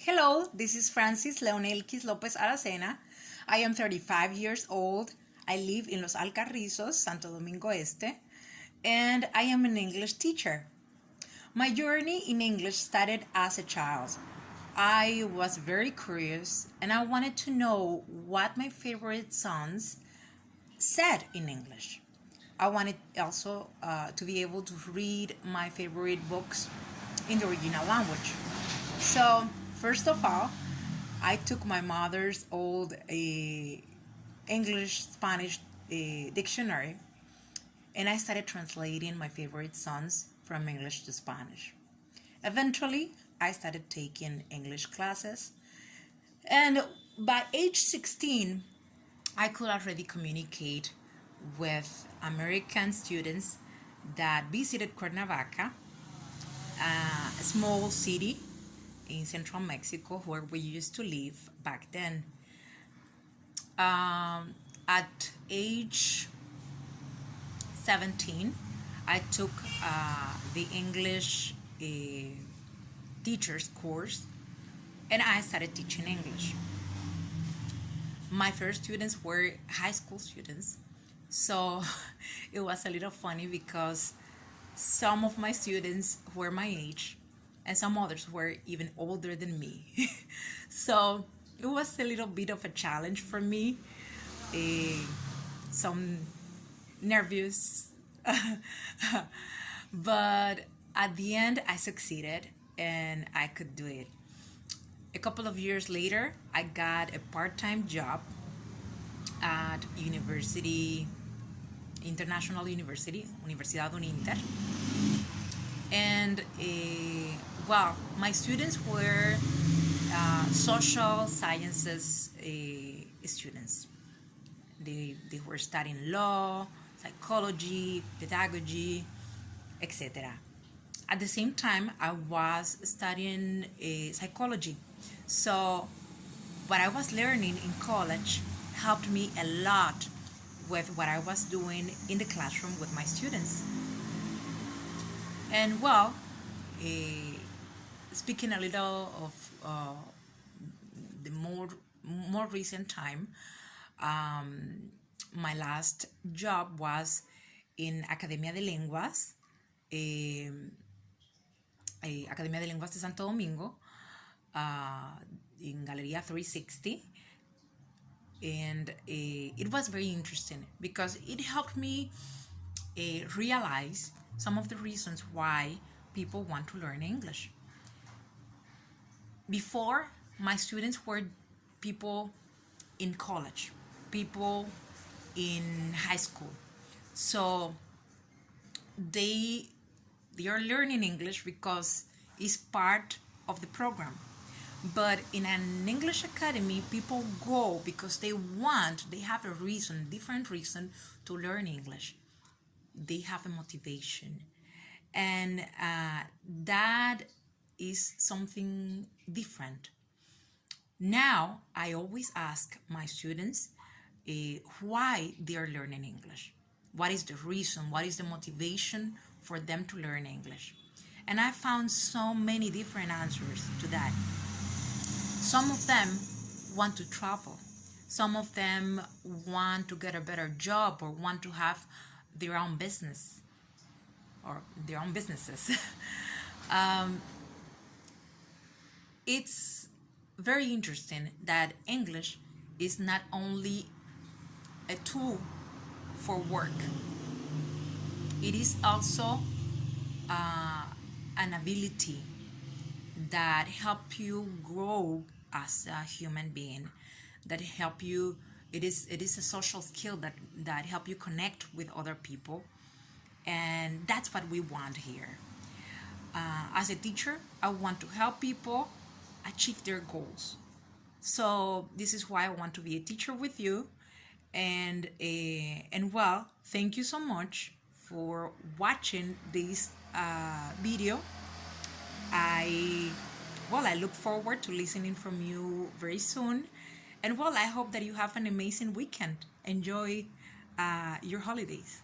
Hello, this is Leonelkys López Aracena. I am 35 years old. I live in Los Alcarrizos, Santo Domingo Este, and I am an English teacher. My journey in English started as a child. I was very curious and I wanted to know what my favorite songs said in English. I wanted also to be able to read my favorite books in the original language. So, first of all, I took my mother's old English-Spanish dictionary and I started translating my favorite songs from English to Spanish. Eventually, I started taking English classes, and by age 16, I could already communicate with American students that visited Cuernavaca, a small city in central Mexico where we used to live back then. At age 17, I took the English teacher's course and I started teaching English. My first students were high school students, so it was a little funny because some of my students were my age and some others were even older than me. So it was a little bit of a challenge for me, some nervous, but at the end I succeeded and I could do it. A couple of years later, I got a part-time job at International University, Universidad Uninter. And my students were social sciences students. They were studying law, psychology, pedagogy, etc. At the same time, I was studying psychology. So what I was learning in college helped me a lot with what I was doing in the classroom with my students. And speaking a little of the more recent time, my last job was in Academia de Lenguas, Academia de Lenguas de Santo Domingo, in Galeria 360. And it was very interesting because it helped me realize some of the reasons why people want to learn English. Before, my students were people in college, people in high school. So they are learning English because it's part of the program. But in an English academy, people go because they have a reason, different reason to learn English. They have a motivation. And that is something different. Now, I always ask my students why they are learning English. What is the reason? What is the motivation for them to learn English? And I found so many different answers to that. Some of them want to travel. Some of them want to get a better job or want to have their own business or their own businesses. It's very interesting that English is not only a tool for work. It is also an ability that help you grow as a human being, that help you. It is a social skill that help you connect with other people, and that's what we want here. As a teacher, I want to help people achieve their goals. So this is why I want to be a teacher with you, and thank you so much for watching this video. I look forward to listening from you very soon. And I hope that you have an amazing weekend. Enjoy your holidays.